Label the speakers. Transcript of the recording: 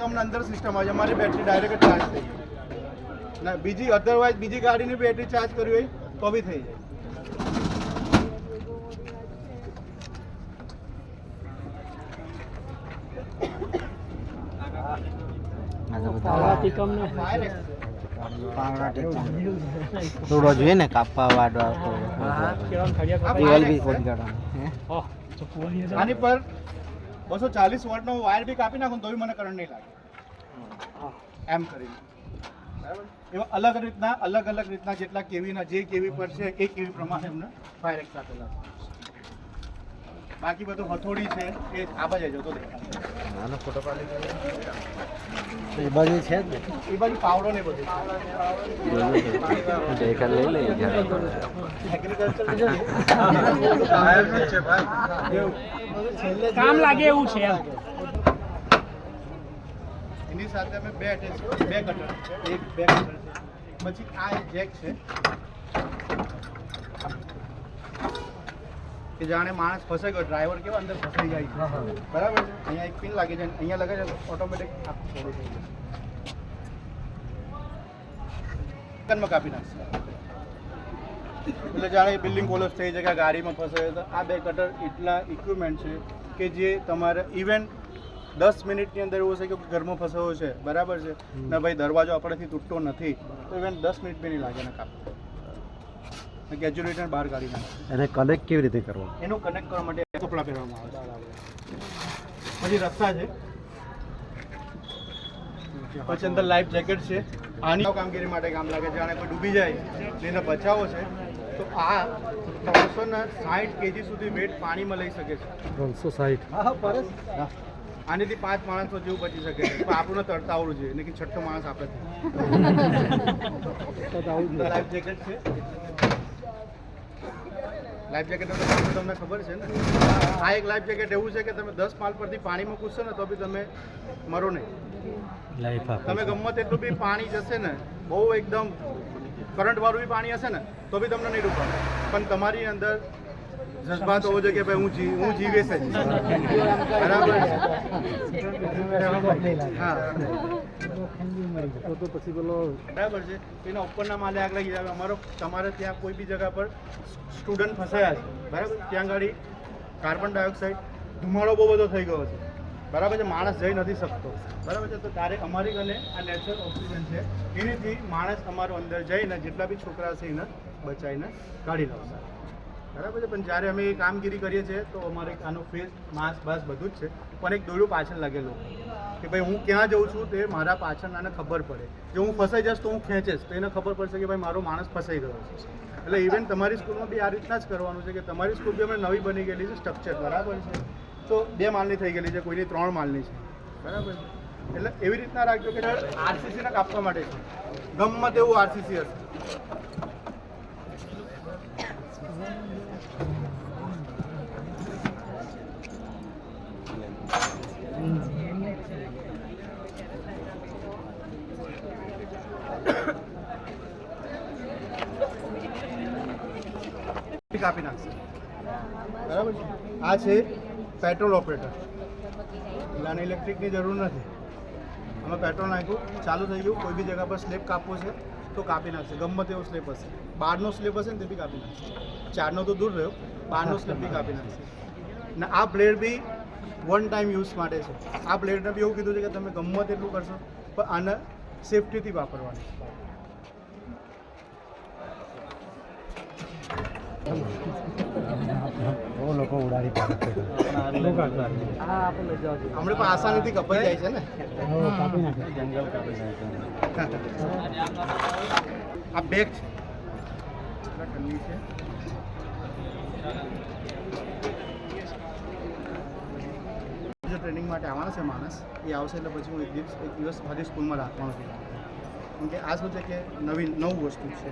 Speaker 1: અમને અંદર સિસ્ટમ આવે છે, અમારી બેટરી ડાયરેક્ટ ચાર્જ થઈ જાય ના બીજી અધરવાઇઝ બીજી ગાડીની બેટરી ચાર્જ કરવી હોય તો બી થઈ જાય.
Speaker 2: થોડો જોઈએ ને કાપવા વાળવા
Speaker 1: આની પર 240 વોટનો વાયર બી કાપી નાખું તો બી મને કરંટ નહીં લાગે એમ કરીને. બરાબર એવા અલગ અલગ રીતના જેટલા કેવીના જે કેવી પર છે એ કેવી પ્રમાણે એમને ફાયર એક્ટ આપેલા. બાકી બધું હથોડી છે એ આ બાજુ જતો દેખાય
Speaker 2: નાનો ફોટો પાડી એ બાજુ છે જ ને
Speaker 1: એ બાજુ પાવડો ને બધું
Speaker 2: દેખા લઈ લઈએ
Speaker 3: કામ લાગે એવું છે.
Speaker 1: એની સાથે અમે બે કટર છે પછી આ એક જેક છે કે જાણે માણસ ફસાઈ ગયો ડ્રાઈવર કેવા અંદર ફસાઈ જાય છે બરાબર છે. અહીંયા એક પિન લાગી જાય અહીંયા લગાડે ઓટોમેટિક આખું છોડું થઈ જાય કાપી નાખશે એટલે જાણે બિલ્ડિંગ કોલેજ થઈ જાય કે ગાડીમાં ફસાય તો આ બે કટર એટલા ઇક્વિપમેન્ટ છે કે જે તમારે ઇવેન્ટ 10 મિનિટની અંદર એવું છે કે ઘરમાં ફસાવો છે બરાબર છે ને ભાઈ દરવાજો આપણેથી તૂટતો નથી તો ઇવેન્ટ 10 મિનિટ બી નહીં લાગે ને કાપવા કેજ્યુલેટર બહાર કાઢી નાખે.
Speaker 2: એને કનેક્ટ કેવી રીતે કરવું?
Speaker 1: એનું કનેક્ટ કરવા માટે કપડાં પહેરવામાં આવે છે. પછી રસ્તા છે, પછી અંદર લાઈફ જેકેટ છે. આની કામગીરી માટે કામ લાગે છે. જાણે કોઈ ડૂબી જાય એને બચાવો છે તો આ 360 kg સુધી વેટ પાણીમાં લઈ શકે છે.
Speaker 2: 360?
Speaker 1: હા પરસ આનેથી 5 માણસનો જીવ બચી શકે છે. પણ આપણને તરતા આવડવું જોઈએ ને કે છઠ્ઠો માણસ આપણે લાઈફ જેકેટ છે. લાઈફ જેકેટ તમને ખબર છે ને આ એક લાઈફ જેકેટ એવું છે કે તમે 10 માળ પરથી પાણીમાં કૂદશો ને તો બી તમે મરો નહીં. તમે ગમે તેટલું બી પાણી જશે ને બહુ એકદમ કરંટ વાળું બી પાણી હશે ને તો બી તમને નહીં ડૂબાવે પણ તમારી અંદર જજ્બાત હોવો જોઈએ કે ભાઈ હું જીવીશ જ બરાબર હા તો પછી પેલો બરાબર છે એના ઉપરના માલે આગ લાગી જાય. અમારો તમારે ત્યાં કોઈ બી જગ્યા પર સ્ટુડન્ટ ફસાયા છે બરાબર ત્યાં ગાડી કાર્બન ડાયોક્સાઇડ ધુમાડો બહુ બધો થઈ ગયો છે બરાબર છે માણસ જઈ નથી શકતો બરાબર છે તો ત્યારે અમારી કને આ નેચરલ ઓક્સિજન છે એનીથી માણસ અમારો અંદર જઈને જેટલા બી છોકરા છે એને બચાવીને કાઢી લાવશે બરાબર છે. પણ જ્યારે અમે એ કામગીરી કરીએ છીએ તો અમારે આનો ફેસ માસ્ક બાસ બધું જ છે પણ એક દોરડું પાછળ લાગેલું કે ભાઈ હું ક્યાં જઉં છું તે મારા પાછળ આને ખબર પડે જો હું ફસાઈ જઈશ તો હું ખેંચીશ તો એને ખબર પડશે કે ભાઈ મારો માણસ ફસાઈ ગયો છે. એટલે ઇવન તમારી સ્કૂલમાં બી આ રીતના જ કરવાનું છે કે તમારી સ્કૂલ બી અમે નવી બની ગયેલી છે સ્ટ્રક્ચર બરાબર છે તો 2 માળની થઈ ગયેલી છે કોઈની 3 માળની છે બરાબર છે. એટલે એવી રીતના રાખજો કે આરસીસીને કાપવા માટે છે ગમમાં તેવું આરસીસી હશે. કાપી નાખશે બરાબર છે. આ છે પેટ્રોલ ઓપરેટર એટલે આને ઇલેક્ટ્રિકની જરૂર નથી. અમે પેટ્રોલ નાખ્યું ચાલુ થઈ ગયું કોઈ બી જગ્યા પર સ્લેબ કાપવો છે તો કાપી નાખશે ગમે તેવો સ્લેબ હશે. બહારનો સ્લેબ હશે ને તે બી કાપી નાખશે. 4નો તો દૂર રહ્યો બહારનો સ્લેબ બી કાપી નાખશે. ને આ બ્લેડ બી 1 ટાઈમ યુઝ માટે છે. આ બ્લેડને બી એવું કીધું છે કે તમે ગમે તેટલું કરશો પણ આને સેફટીથી વાપરવાની.
Speaker 2: લોકો ઉડાડી પાડે
Speaker 1: હમણાં પણ આસાનીથી કપાઈ જાય છે ને
Speaker 2: જંગલ કાપી
Speaker 1: આ બેગ છે ઠંડી છે. જો ટ્રેનિંગ માટે આવવાનો છે માણસ એ આવશે એટલે પછી હું એક દિવસ મારી સ્કૂલમાં રાખવાનો છું કેમ કે આ શું છે કે નવું વસ્તુ છે